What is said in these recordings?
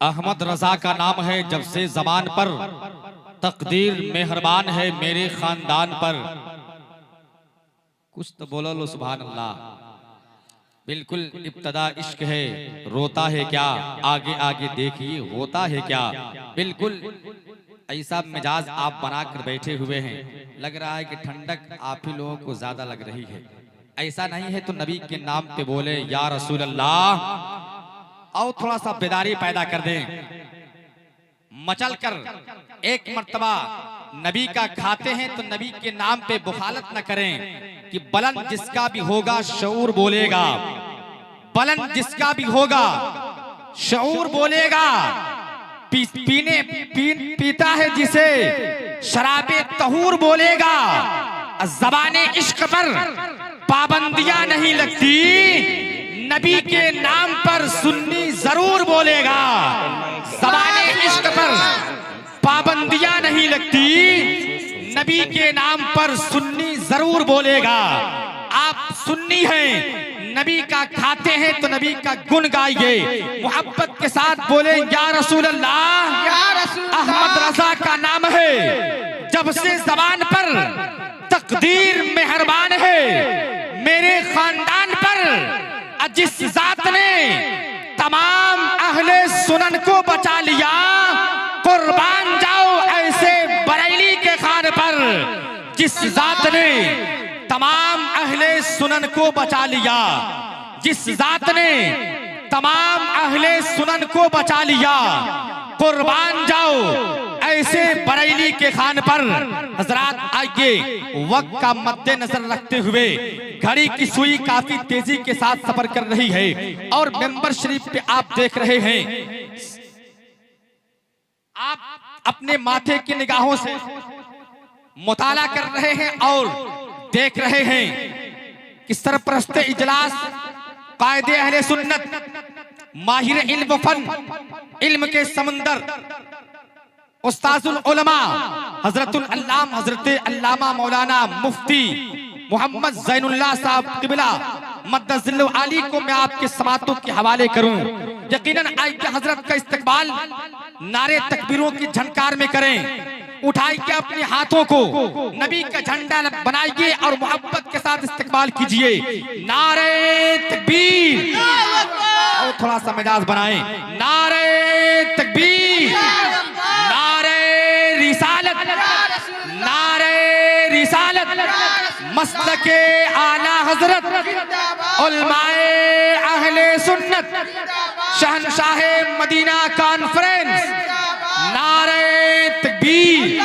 अहमद रजा का नाम है जब से जबान पर, तकदीर मेहरबान है मेरे खानदान पर। कुछ तो बोलो लो सुभान अल्लाह। बिल्कुल इब्तदा इश्क है, रोता है क्या, आगे आगे देखिए होता है क्या। बिल्कुल ऐसा मिजाज आप बनाकर बैठे हुए हैं, लग रहा है कि ठंडक आप ही लोगों को ज्यादा लग रही है। ऐसा नहीं है तो नबी के नाम पे बोले या रसूल अल्लाह, और थोड़ा सा बेदारी पैदा कर दें, मचल कर एक मर्तबा नबी का खाते हैं तो नबी के नाम पे बुखालत न करें कि बुलंद जिसका भी होगा शऊर बोलेगा, बुलंद जिसका भी होगा शऊर बोलेगा। पीता है जिसे शराबे तहूर बोलेगा। ज़बाने इश्क पर पाबंदियां नहीं लगती, नबी के नाम पर सुन्नी जरूर बोलेगा। ज़बाने इश्क पर पाबंदियां नहीं लगती, नबी के नाम पर सुन्नी जरूर बोलेगा। आप सुन्नी हैं, नबी का खाते हैं तो नबी का गुण गाइए, मोहब्बत के साथ बोले या रसूल अल्लाह। अहमद रजा का नाम है जब से ज़बान पर, तकदीर मेहरबान है मेरे खानदान पर। जिस जात ने तमाम अहले सुनन को बचा लिया, कुर्बान जाओ ऐसे बरेली के खान पर। जिस जात ने तमाम अहले सुनन को बचा लिया, जिस जात ने तमाम अहले सुनन को बचा लिया, कुर्बान जाओ ऐसे बरेली के खान पर। हजरात आइए, वक्त का मद्देनजर रखते हुए घड़ी की सुई काफी तेजी के साथ सफर कर रही है और मेंबर शरीफ पे आप देख रहे हैं, आप अपने माथे की निगाहों से मुताला कर रहे हैं और देख रहे हैं कि सरपरस्ते इजलास, कायदे अहले सुन्नत, माहिर इल्म फन, इल्म के समंदर, उस्ताजुल उलमा हजरतुल अल्लाम हजरत अल्लामा मौलाना मुफ्ती मोहम्मद ज़ैनुल्लाह साहब क़िबला मद्दज़िल्लु आली को मैं आपके समातों के हवाले करूं। यकीनन आइए हजरत का इस्तकबाल नारे तकबीरों की झनकार में करें। उठाइए अपने हाथों को, नबी का झंडा बनाइए और मोहब्बत के साथ इस्तकबाल कीजिए। नारे तकबीर, और थोड़ा सा मिजाज बनाएं। नारे तकबीर, नारे रिसालत, नारे रिसालत, मसलके आला हजरत, उलमाए अहले सुन्नत, शहनशाहे मदीना कॉन्फ्रेंस। नारे तकबीर,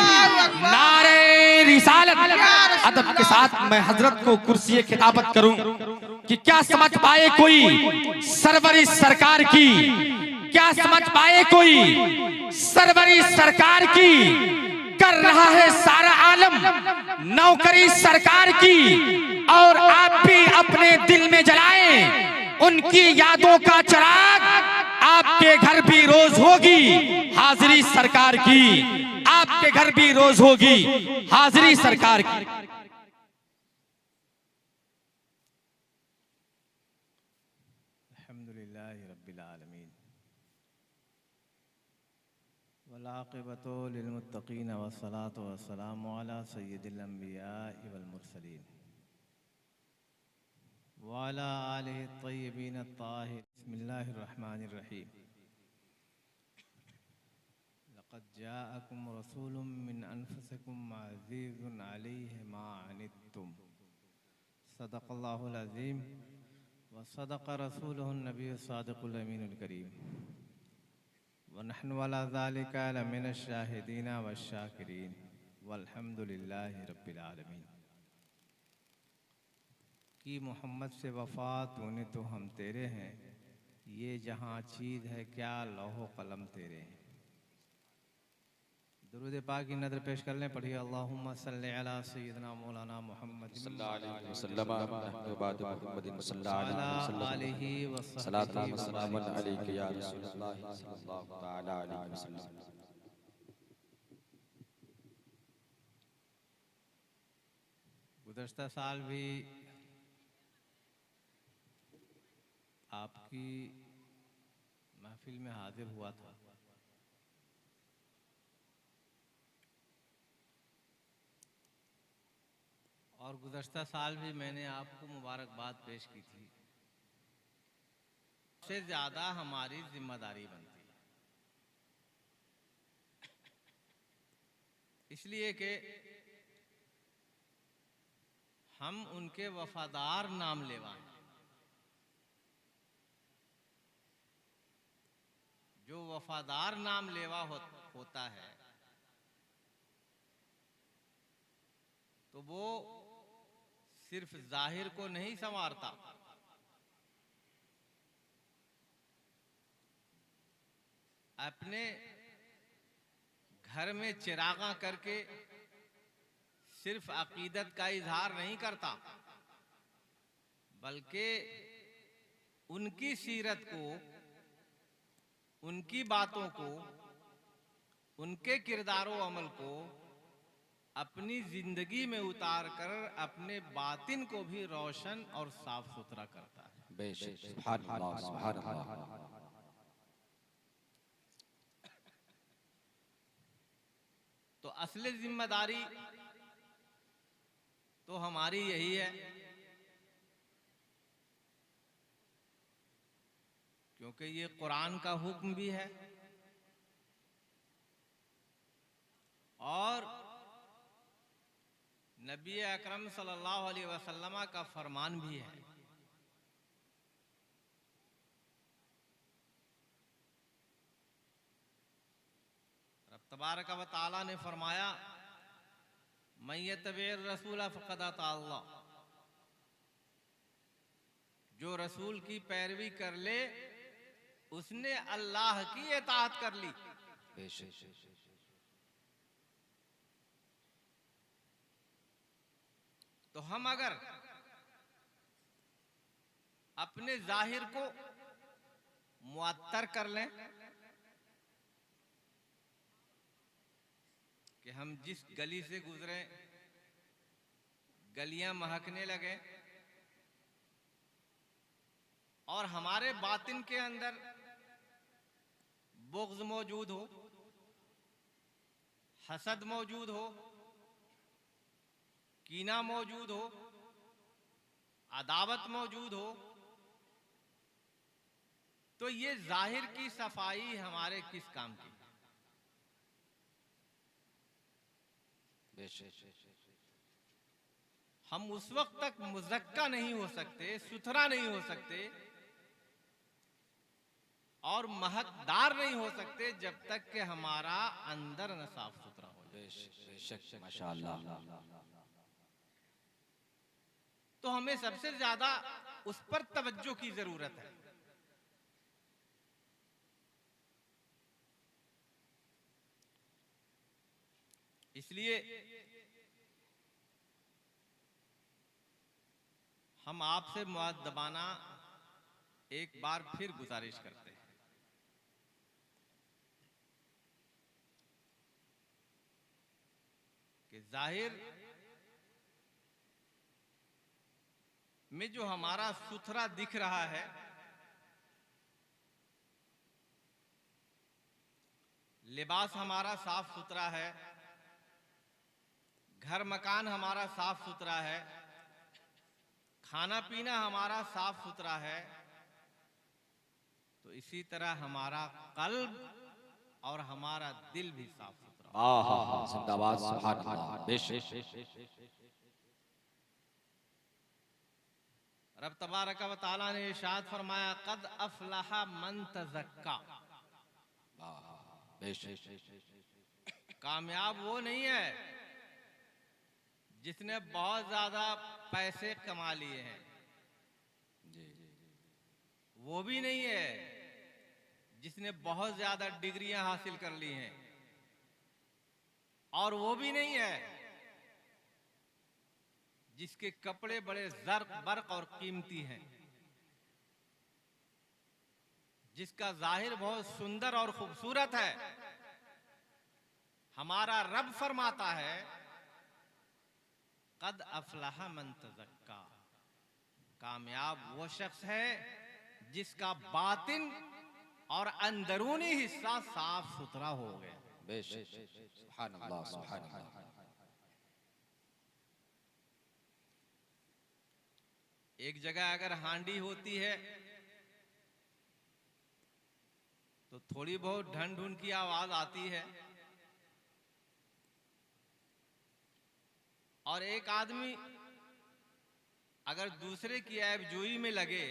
नारे रिसालत। अदब के साथ मैं हजरत को कुर्सी खिताबत करूं कि क्या समझ पाए कोई सरवरी सरकार की, क्या समझ पाए कोई सरवरी सरकार की। कर रहा है सारा आलम नौकरी सरकार की, और आप भी अपने दिल में जलाएं उनकी यादों का चिराग। आपके घर भी रोज होगी हाजिरी सरकार की, आपके घर भी रोज होगी हाजिरी सरकार की। अल्हम्दुलिल्लाहि रब्बिल आलमीन वल आक़िबतु लिल मुत्तक़ीन वस्सलातु वस्सलामु अला सय्यिदिल अंबियाइ वल मुरसलीन व अला आलिहि त्तय्यिबीन अत्ताहिरीन। बिस्मिल्लाहिर रहमानिर रहीम। लक़द जाअकुम रसूलुम मिन अनफुसिकुम अज़ीज़ुन अलैहि मा अनित्तुम सदक़ल्लाहुल अज़ीम व सदक़ रसूलुहुन नबिय्युस सादिक़ुल अमीनुल करीम व नहनु अला ज़ालिका लमिनश शाहिदीन वश्शाकिरीन वल्हम्दुलिल्लाहि रब्बिल आलमीन। कि मोहम्मद से वफ़ा तूने तो हम तेरे हैं, ये जहाँ चीज़ है क्या लौहो कलम तेरे हैं। दुरूद पाक की नज़र पेश कर लें, पढ़िए अल्लाहुम्मा सल्लि अला सय्यिदना मौलाना मुहम्मद सल्लल्लाहु अलैहि वसल्लम आलिहि वसल्लम सलामुन अलैका या रसूलल्लाह सल्लल्लाहु तआला अलैहि वसल्लम। गुज़श्ता साल भी आपकी महफिल में हाजिर हुआ था। और गुज़श्ता साल भी मैंने आपको मुबारकबाद पेश की थी। सबसे ज़्यादा हमारी जिम्मेदारी बनती है, इसलिए कि हम उनके वफादार नाम लेवा हैं। जो वफादार नाम लेवा होता है तो वो सिर्फ जाहिर को नहीं संवारता, अपने घर में चिरागा करके सिर्फ अकीदत का इजहार नहीं करता, बल्कि उनकी सीरत को, उनकी बातों को, उनके किरदारो अमल को अपनी जिंदगी में उतार कर अपने बातिन को भी रोशन और साफ सुथरा करता है। बेशक, सुभान अल्लाह, सुभान अल्लाह। तो असली जिम्मेदारी तो हमारी यही है, क्योंकि ये कुरान का हुक्म भी है और नबी अकरम सल्लल्लाहु अलैहि वसल्लम का फरमान भी है। रब तबारक व तआला ने फरमाया, मन यत्तबिर रसूल फ़क़द अता अल्लाह, जो रसूल की पैरवी कर ले उसने अल्लाह की इताअत कर ली। तो हम अगर अपने जाहिर को मुअत्तर कर लें कि हम जिस गली से गुजरे गलियां महकने लगे और हमारे बातिन के अंदर बुग़्ज़ मौजूद हो, हसद मौजूद हो, कीना मौजूद हो, अदावत मौजूद हो, तो ये जाहिर की सफाई हमारे किस काम की? हम उस वक्त तक मुज़क्का नहीं हो सकते, सुथरा नहीं हो सकते और महकदार नहीं हो सकते जब तक कि हमारा अंदर न साफ सुथरा हो जाए। बेशक, माशाअल्लाह। तो हमें सबसे ज्यादा उस पर तवज्जो की जरूरत है। इसलिए हम आपसे मुअद्दबाना एक बार फिर गुजारिश करते हैं कि जाहिर में जो हमारा सुथरा दिख रहा है, लिबास हमारा साफ सुथरा है, घर मकान हमारा साफ सुथरा है, खाना पीना हमारा साफ सुथरा है, तो इसी तरह हमारा कल्ब और हमारा दिल भी साफ सुथरा। जिंदाबाद, सुभान अल्लाह। बेशक, रब तबारक व तआला ने इरशाद फरमाया, क़द अफ़लह मन तज़क्का। कामयाब वो नहीं है जिसने बहुत ज्यादा पैसे कमा लिए हैं, वो भी नहीं है जिसने बहुत ज्यादा डिग्रियां हासिल कर ली हैं, और वो भी नहीं है जिसके कपड़े बड़े ज़र्क बर्क और कीमती हैं, जिसका जाहिर बहुत सुंदर और खूबसूरत है। हमारा रब फरमाता है, क़द अफ़लह मन तज़क्का। कामयाब वो शख्स है जिसका बातिन और अंदरूनी हिस्सा साफ सुथरा हो गया। बेशक, सुभान अल्लाह, सुभान अल्लाह। एक जगह अगर हांडी होती है तो थोड़ी बहुत ढन ढून की आवाज आती है, और एक आदमी अगर दूसरे की ऐबजोई में लगे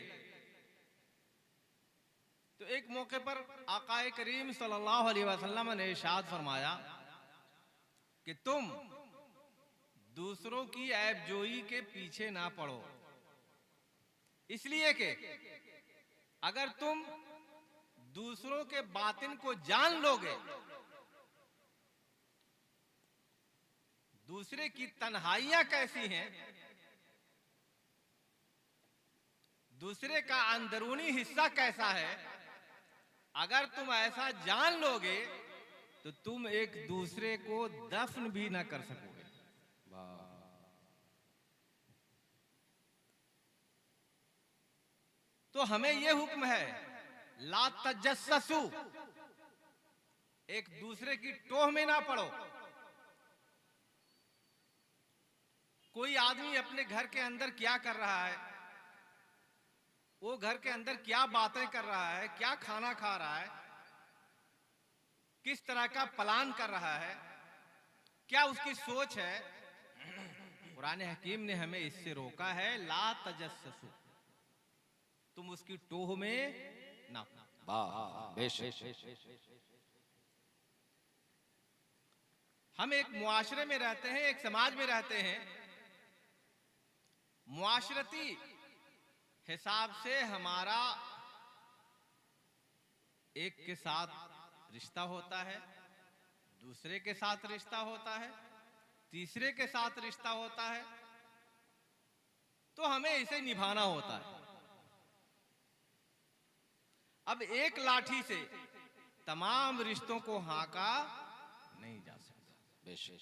तो एक मौके पर आकाए करीम सल्लल्लाहु अलैहि वसल्लम ने इरशाद फरमाया कि तुम दूसरों की ऐबजोई के पीछे ना पड़ो, इसलिए कि अगर तुम दूसरों के बातिन को जान लोगे, दूसरे की तन्हाइयां कैसी हैं, दूसरे का अंदरूनी हिस्सा कैसा है, अगर तुम ऐसा जान लोगे तो तुम एक दूसरे को दफन भी ना कर सकोगे। तो हमें यह हुक्म है, ला तजस्ससु, एक दूसरे की टोह में ना पड़ो। कोई आदमी अपने घर के अंदर क्या कर रहा है, वो घर के अंदर क्या बातें कर रहा है, क्या खाना खा रहा है, किस तरह का प्लान कर रहा है, क्या उसकी सोच है, कुरान हकीम ने हमें इससे रोका है। ला तजस्ससु, तुम उसकी टोह में ना पड़ो। बेशक, हम एक मुआशरे में रहते हैं, एक समाज में रहते हैं। मुआशरती हिसाब से हमारा एक के साथ रिश्ता होता है, दूसरे के साथ रिश्ता होता है, तीसरे के साथ रिश्ता होता है, तो हमें इसे निभाना होता है। अब एक लाठी से तमाम रिश्तों को हांका नहीं जा सकता। बेशक,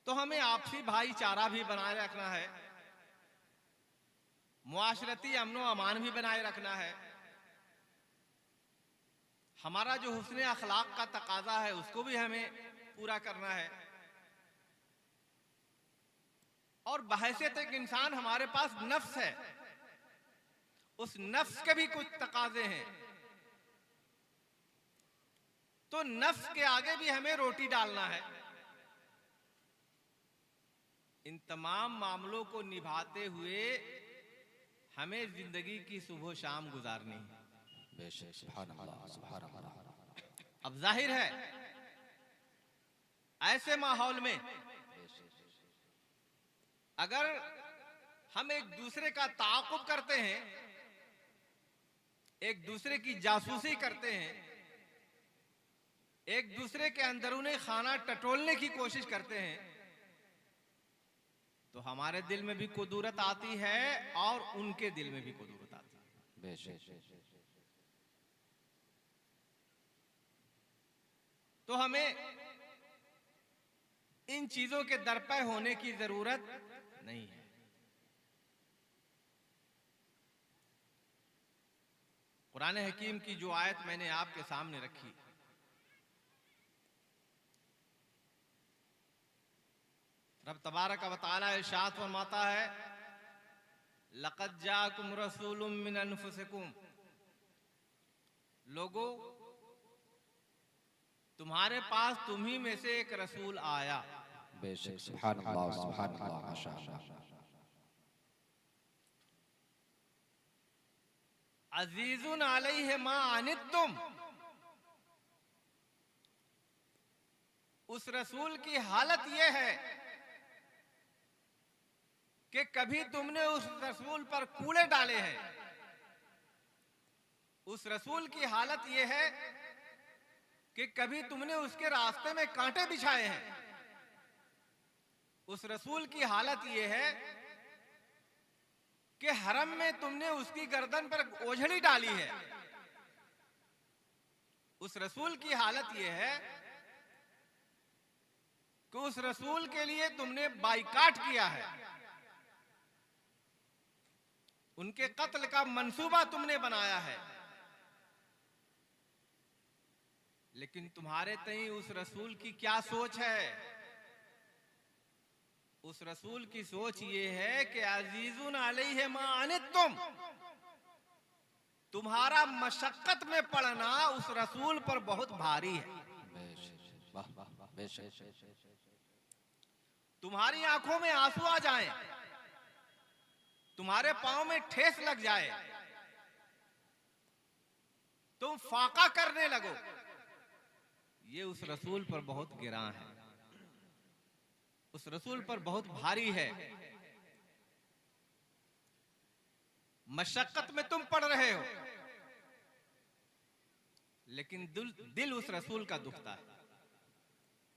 तो हमें आपसी भाईचारा भी बनाए रखना है, मुआशरती अमनो अमान भी बनाए रखना है। हमारा जो हुस्न अखलाक का तकाजा है उसको भी हमें पूरा करना है। और बहैसियत एक इंसान हमारे पास नफ्स है, उस नफ्स के भी कुछ तकाजे हैं, तो नफ्स के आगे भी हमें रोटी डालना है। इन तमाम मामलों को निभाते हुए हमें जिंदगी की सुबह शाम गुजारनी है। बेशक, सुभान अल्लाह, सुभान अल्लाह। अब जाहिर है ऐसे माहौल में अगर हम एक दूसरे का ताक़ुब करते हैं, एक दूसरे की जासूसी करते हैं, एक दूसरे के अंदरूनी खाना टटोलने की कोशिश करते हैं, तो हमारे दिल में भी कुदूरत आती है और उनके दिल में भी कुदूरत आती है। बेशक, तो हमें इन चीजों के दरपे होने की जरूरत नहीं है। कुरान हकीम की जो आयत मैंने आपके सामने रखी, रब तबारक व तआला इरशाद फरमाता है, लक़द जाअकुम रसूलुम मिन अनफुसिकुम, लोगों तुम्हारे पास तुम्ही में से एक रसूल आया। बेशक, सुभान अल्लाह, सुभान अल्लाह, माशाअल्लाह। अजीजुन अलैहि मा अनित्तुम, उस रसूल की हालत यह है कि कभी तुमने उस रसूल पर कूड़े डाले हैं, उस रसूल की हालत यह है कि कभी तुमने उसके रास्ते में कांटे बिछाए हैं, उस रसूल की हालत यह है कि हरम में तुमने उसकी गर्दन पर ओझड़ी डाली है, उस रसूल की हालत यह है कि उस रसूल के लिए तुमने बाइकाट किया है, उनके कत्ल का मंसूबा तुमने बनाया है, लेकिन तुम्हारे तई उस रसूल की क्या सोच है? उस रसूल की सोच ये है कि अजीजुन अलैहि मा अनित्तुम, तुम्हारा मशक्कत में पड़ना उस रसूल पर बहुत भारी है। तुम्हारी आंखों में आंसू आ जाएं, तुम्हारे पांव में ठेस लग जाए, तुम फाका करने लगो, ये उस रसूल पर बहुत गिरां है, उस रसूल पर बहुत भारी है। मशक्कत में तुम पड़ रहे हो, लेकिन दिल उस रसूल का दुखता है।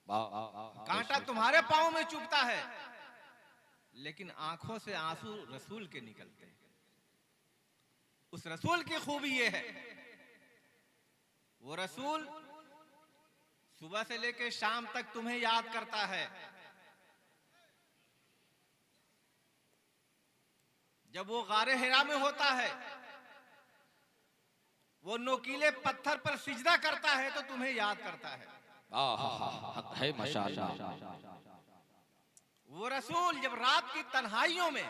कांटा तुम्हारे पांव में चुभता है, लेकिन आंखों से आंसू रसूल के निकलते हैं। उस रसूल की खूबी ये है, वो रसूल सुबह से लेकर शाम तक तुम्हें याद करता है। जब वो गारे हिरा में होता है, वो नोकीले पत्थर पर सिजदा करता है तो तुम्हें याद करता है। है माशाअल्लाह। वो रसूल जब रात की तन्हाइयों में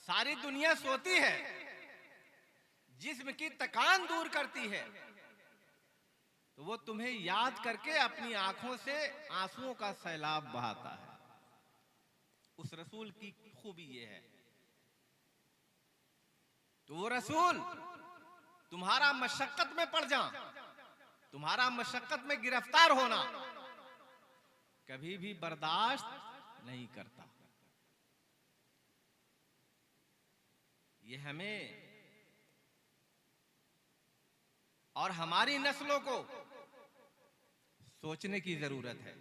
सारी दुनिया सोती है, जिस्म की थकान दूर करती है, तो वो तुम्हें याद करके अपनी आंखों से आंसुओं का सैलाब बहाता है। उस रसूल की खूबी ये है। तो वो रसूल तुम्हारा मशक्कत में पड़ जा, तुम्हारा मशक्कत में गिरफ्तार होना कभी भी बर्दाश्त नहीं करता। ये हमें और हमारी नस्लों को सोचने की जरूरत है।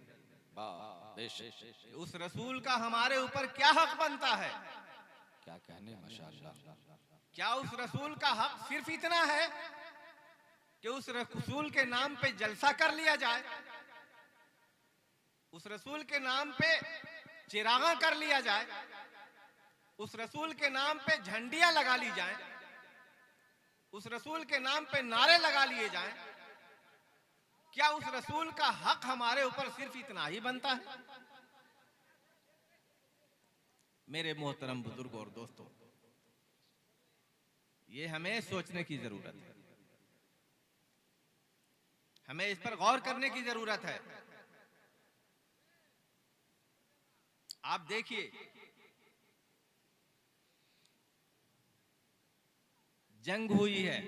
उस रसूल का हमारे ऊपर क्या हक बनता है? क्या कहने माशाअल्लाह। क्या उस रसूल का हक सिर्फ इतना है कि उस रसूल के नाम पे जलसा कर लिया जाए, उस रसूल के नाम पे चिरागा कर लिया जाए, उस रसूल के नाम पे झंडियां लगा ली जाएं, उस रसूल के नाम पे नारे लगा लिए जाएं? क्या उस रसूल का हक हमारे ऊपर सिर्फ इतना ही बनता है? मेरे मोहतरम बुजुर्ग और दोस्तों, ये हमें सोचने की जरूरत है, हमें इस पर गौर करने की जरूरत है। आप देखिए, जंग हुई है,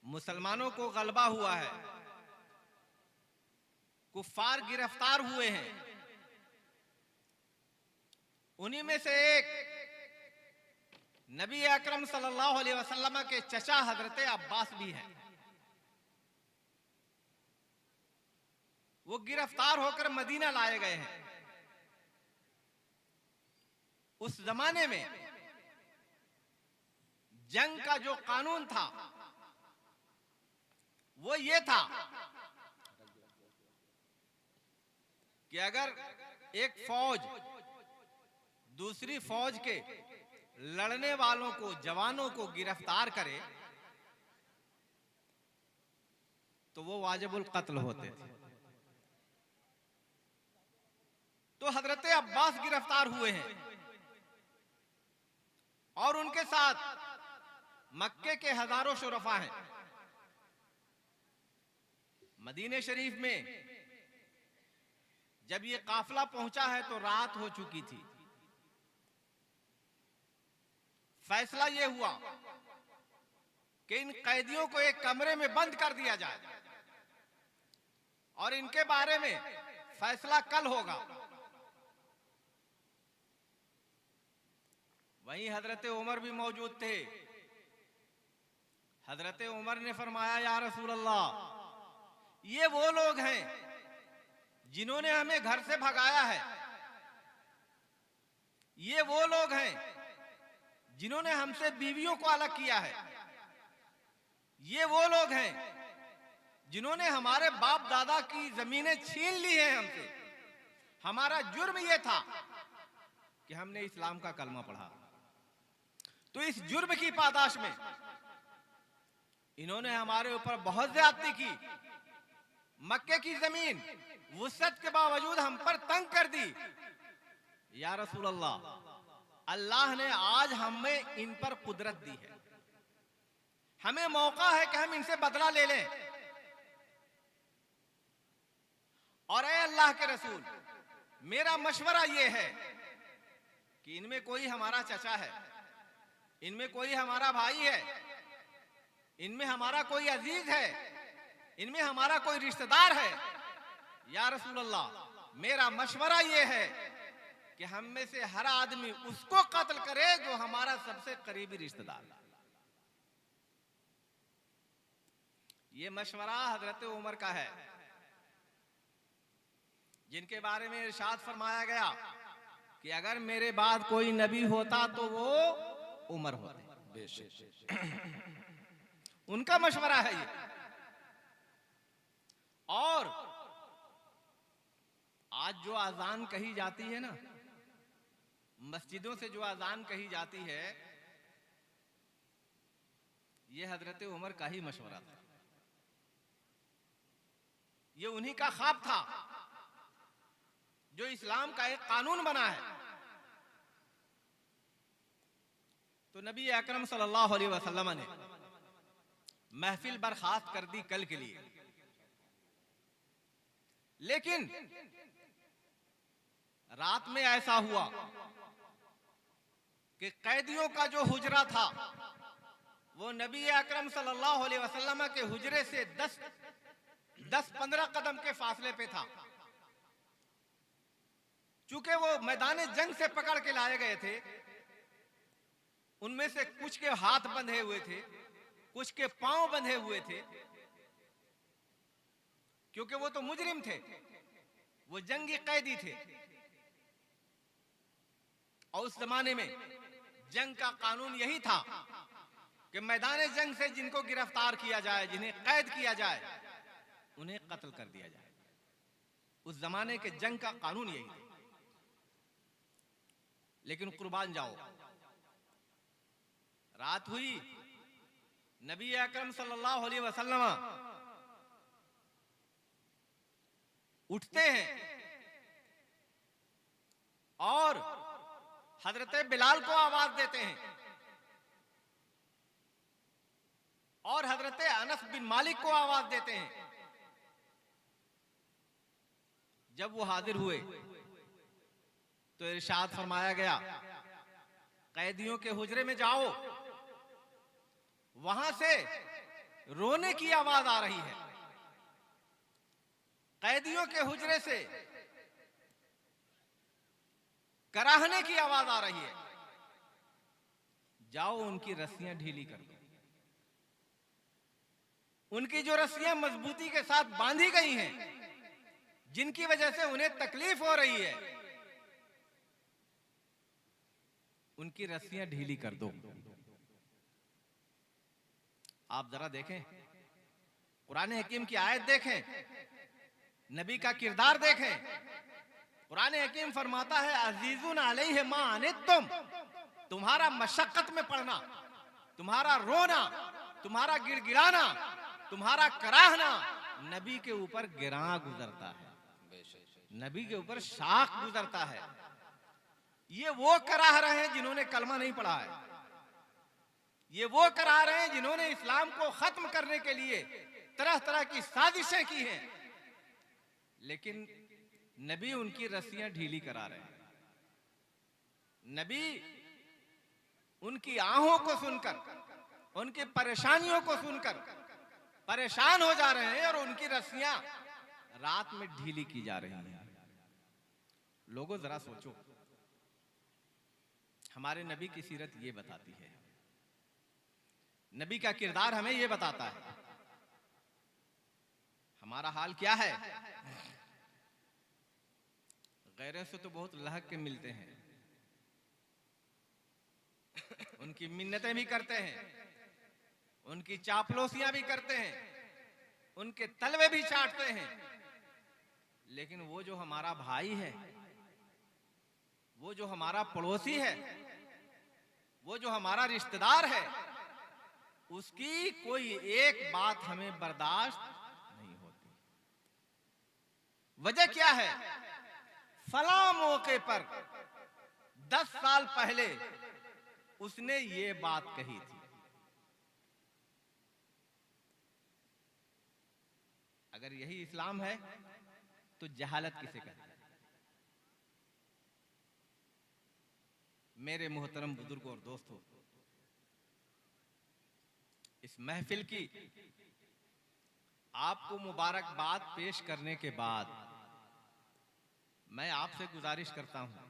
मुसलमानों को गलबा हुआ है, कुफ्फार गिरफ्तार हुए हैं। उन्हीं में से एक नबी अकरम सल्लल्लाहु अलैहि वसल्लम के चचा हजरत अब्बास भी हैं। वो गिरफ्तार होकर मदीना लाए गए हैं। उस जमाने में जंग का जो कानून था वो ये था कि अगर एक फौज दूसरी फौज के लड़ने वालों को, जवानों को गिरफ्तार करे तो वो वाजिबुल कत्ल होते थे। तो हजरत अब्बास गिरफ्तार हुए हैं और उनके साथ मक्के के हजारों शुरफा हैं। मदीने शरीफ में जब ये काफिला पहुंचा है तो रात हो चुकी थी। फैसला ये हुआ कि इन कैदियों को एक कमरे में बंद कर दिया जाए और इनके बारे में फैसला कल होगा। वहीं हजरत उमर भी मौजूद थे। हजरत उमर ने फरमाया, या रसूल अल्लाह, ये वो लोग हैं जिन्होंने हमें घर से भगाया है, ये वो लोग हैं जिन्होंने हमसे बीवियों को अलग किया है, ये वो लोग हैं जिन्होंने हमारे बाप दादा की जमीनें छीन ली हैं हमसे। हमारा जुर्म ये था कि हमने इस्लाम का कलमा पढ़ा। तो इस जुर्म की पादाश में इन्होंने हमारे ऊपर बहुत ज्यादती की। मक्के की जमीन वुसअत के बावजूद हम पर तंग कर दी। या रसूल अल्लाह, अल्लाह ने आज हमें इन पर कुदरत दी है, हमें मौका है कि हम इनसे बदला ले लें। और ए अल्लाह के रसूल, मेरा मशवरा यह है कि इनमें कोई हमारा चचा है, इनमें कोई हमारा भाई है, इनमें हमारा कोई अजीज है, इनमें हमारा कोई रिश्तेदार है। या रसूल अल्लाह, मेरा मशवरा यह है कि हम में से हर आदमी उसको कत्ल करे जो हमारा सबसे करीबी रिश्तेदार। यह मशवरा हजरत उमर का है, जिनके बारे में इरशाद फरमाया गया कि अगर मेरे बाद कोई नबी होता तो वो उमर होते। उनका मशवरा है ये। और आज जो अजान कही जाती है ना, मस्जिदों से जो अजान कही जाती है, ये हजरत उमर का ही मशवरा था। ये उन्हीं का ख्वाब था जो इस्लाम का एक कानून बना है। तो नबी अकरम सल्लल्लाहु अलैहि वसल्लम ने महफिल बर्खास्त कर दी कल के लिए। लेकिन रात में ऐसा हुआ कि कैदियों का जो हुजरा था वो नबी अकरम सल्लल्लाहु अलैहि वसल्लम के हुजरे से 10-15 कदम के फासले पे था। चूंकि वो मैदान जंग से पकड़ के लाए गए थे, उनमें से कुछ के हाथ बंधे हुए थे, कुछ के पांव बंधे हुए थे, क्योंकि वो तो मुजरिम थे, वो जंगी कैदी थे। और उस जमाने में जंग का कानून यही था कि मैदान जंग से जिनको गिरफ्तार किया जाए, जिन्हें कैद किया जाए, उन्हें कत्ल कर दिया जाए। उस जमाने के जंग का कानून यही था। लेकिन कुर्बान जाओ, रात हुई, नबी अकरम सल्लल्लाहु अलैहि वसल्लम उठते हैं और हजरत बिलाल को आवाज देते हैं और हजरत अनस बिन मालिक को आवाज देते हैं। जब वो हाजिर हुए तो इरशाद फरमाया गया, कैदियों के हुजरे में जाओ, वहां से रोने की आवाज आ रही है। कैदियों के हुजरे से कराहने की आवाज आ रही है। जाओ उनकी रस्सियां ढीली कर दो। उनकी जो रस्सियां मजबूती के साथ बांधी गई हैं, जिनकी वजह से उन्हें तकलीफ हो रही है, उनकी रस्सियां ढीली कर दो। आप जरा देखें, कुरान हकीम की आयत देखें, नबी का किरदार देखें। कुरान हकीम फरमाता है, अजीजुन अलैहि मा अनित्तुम, तुम्हारा मशक्कत में पड़ना, तुम्हारा रोना, तुम्हारा गिड़गिड़ाना, तुम्हारा कराहना नबी के ऊपर गिरा गुजरता है, नबी के ऊपर शाख गुजरता है। ये वो कराह रहे हैं जिन्होंने कलमा नहीं पढ़ा है। ये वो करा रहे हैं जिन्होंने इस्लाम को खत्म करने के लिए तरह तरह की साजिशें की हैं। लेकिन नबी उनकी रस्सियां ढीली करा रहे हैं। नबी उनकी आहों को सुनकर, उनकी परेशानियों को सुनकर परेशान हो जा रहे हैं और उनकी रस्सियां रात में ढीली की जा रही हैं। लोगों जरा सोचो, हमारे नबी की सीरत ये बताती है, नबी का किरदार हमें ये बताता है। हमारा हाल क्या है? गैरों से तो बहुत लहक के मिलते हैं, उनकी मिन्नतें भी करते हैं, उनकी चापलोसियां भी करते हैं, उनके तलवे भी चाटते हैं। लेकिन वो जो हमारा भाई है, वो जो हमारा पड़ोसी है, वो जो हमारा रिश्तेदार है, उसकी कोई एक बात हमें बर्दाश्त नहीं होती। वजह क्या है? फला मौके पर 10 साल पहले उसने ये बात कही थी। अगर यही इस्लाम है तो जहालत किसे कहते हैं? मेरे मोहतरम बुजुर्गों और दोस्तों, इस महफिल की आपको मुबारकबाद पेश करने के बाद मैं आपसे गुजारिश करता हूं,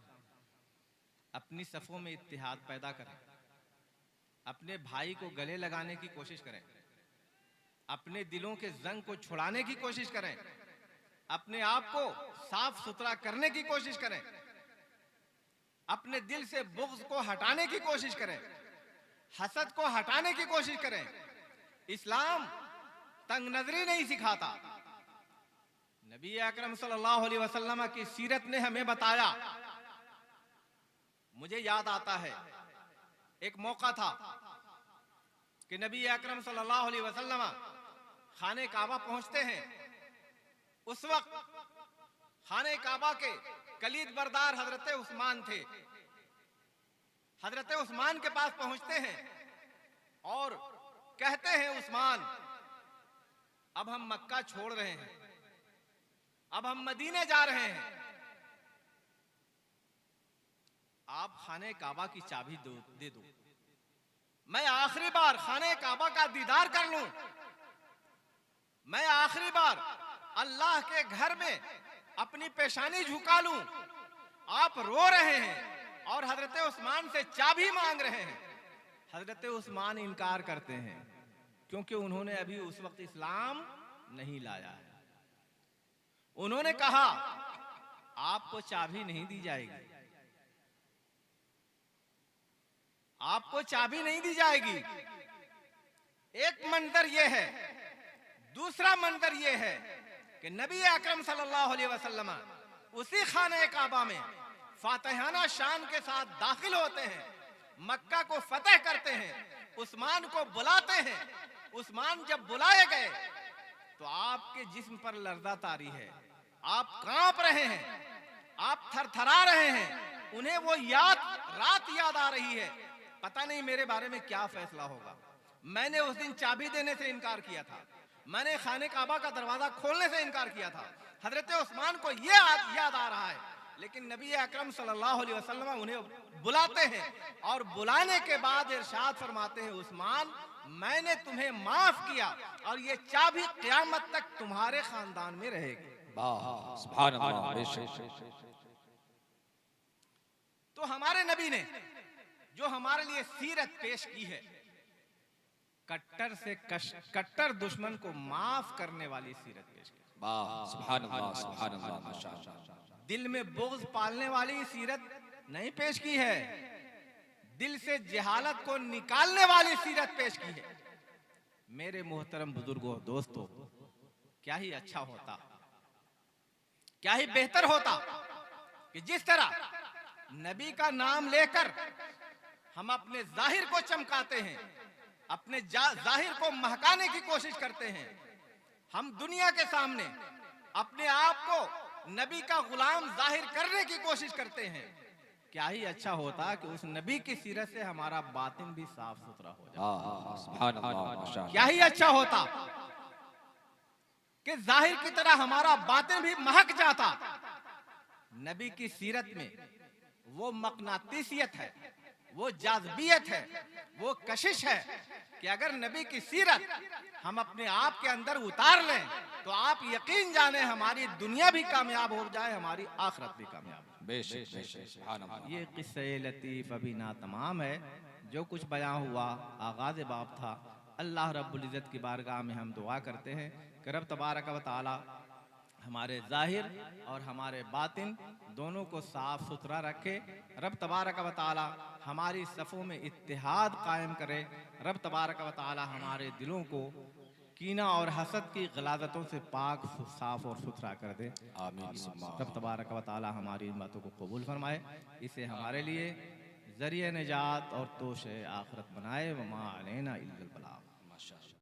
अपनी सफों में इत्तेहाद पैदा करें, अपने भाई को गले लगाने की कोशिश करें, अपने दिलों के जंग को छुड़ाने की कोशिश करें, अपने आप को साफ सुथरा करने की कोशिश करें, अपने दिल से बुग़्ज़ को हटाने की कोशिश करें, हसद को हटाने की कोशिश करें। इस्लाम तंग नजरी नहीं सिखाता। नबी अकरम सल्लल्लाहु अलैहि वसल्लम की सीरत ने हमें बताया। मुझे याद आता है एक मौका था कि नबी अकरम सल्लल्लाहु अलैहि वसल्लम खाने काबा पहुंचते हैं। उस वक्त खाने काबा के कलीद बरदार हजरत उस्मान थे। हजरत उस्मान के पास पहुंचते हैं और कहते हैं, उस्मान, अब हम मक्का छोड़ रहे हैं, अब हम मदीने जा रहे हैं, आप खाने काबा की चाबी दे दो, मैं आखिरी बार खाने काबा का दीदार कर लूं, मैं आखिरी बार अल्लाह के घर में अपनी पेशानी झुका लूं। आप रो रहे हैं और हजरत उस्मान से चाबी मांग रहे हैं। हजरत उस्मान इनकार करते हैं क्योंकि उन्होंने अभी उस वक्त इस्लाम नहीं लाया है। उन्होंने कहा, आपको चाबी नहीं दी जाएगी, आपको चाबी नहीं दी जाएगी। एक मंजर यह है। दूसरा मंजर यह है कि नबी अकरम सल्लल्लाहु अलैहि वसल्लम उसी खाने काबा में फातिहाना शान के साथ दाखिल होते हैं, मक्का को फतह करते हैं, उस्मान को बुलाते हैं। उस्मान जब बुलाए गए तो आपके जिस्म पर लर्जा तारी है, आप कांप रहे हैं, आप थरथरा रहे हैं। उन्हें वो रात याद आ रही है, पता नहीं मेरे बारे में क्या फैसला होगा। मैंने उस दिन चाबी देने से इनकार किया था, मैंने खाने काबा का दरवाजा खोलने से इनकार किया था। हजरत उस्मान को ये याद आ रहा है, लेकिन नबी अकरम सल्लल्लाहु अलैहि वसल्लम उन्हें बुलाते हैं और बुलाने के बाद इरशाद फरमाते हैं, उस्मान, मैंने तुम्हें माफ किया और ये चाबी क़यामत तक तुम्हारे खानदान में रहेगी। सुभान अल्लाह। तो हमारे नबी ने जो हमारे लिए सीरत पेश की है, कट्टर से कट्टर दुश्मन को माफ करने वाली सीरत पेश की। सुभान अल्लाह, सुभान अल्लाह, माशाअल्लाह। दिल में बुग़्ज़ पालने वाली सीरत नहीं पेश की है, दिल से जहालत को निकालने वाली सीरत पेश की है। मेरे मोहतरम बुजुर्गों, दोस्तों, क्या ही अच्छा होता, क्या ही बेहतर होता कि जिस तरह नबी का नाम लेकर हम अपने जाहिर को चमकाते हैं, अपने जाहिर को महकाने की कोशिश करते हैं, हम दुनिया के सामने अपने आप को नबी का गुलाम जाहिर करने की कोशिश करते हैं। क्या ही अच्छा होता कि उस नबी की सीरत से हमारा बातिन भी साफ सुथरा हो जाए। सुभान अल्लाह। क्या ही अच्छा होता कि जाहिर की तरह हमारा बातिन भी महक जाता। नबी की सीरत में वो मकनातीसियत है, वो जाज़बियत है, वो कशिश है कि अगर नबी की सीरत हम अपने आप के अंदर उतार लें तो आप यकीन जाने हमारी दुनिया भी कामयाब हो जाए, हमारी आखिरत भी कामयाब हो। बेशक बेशक, सुभान अल्लाह। ये किस्से लतीफ अभी ना तमाम है, जो कुछ बयां हुआ आगाज़ बाब था। अल्लाह रब्बुल इज़्ज़त की बारगाह में हम दुआ करते हैं कि रब तबारक व तआला हमारे जाहिर और हमारे बातिन दोनों को साफ सुथरा रखे। रब तबारक व तआला हमारी सफ़ों में इत्तेहाद कायम करे। रब तबारक व तआला हमारे दिलों को कीना और हसद की गलाजतों से पाक साफ और सुथरा कर दे। रब तबारक व तआला हमारी इन बातों को कबूल फरमाए, इसे हमारे लिए ज़रिए निजात और तोश आखिरत बनाए। वमा अलैना इल्लल बलाग।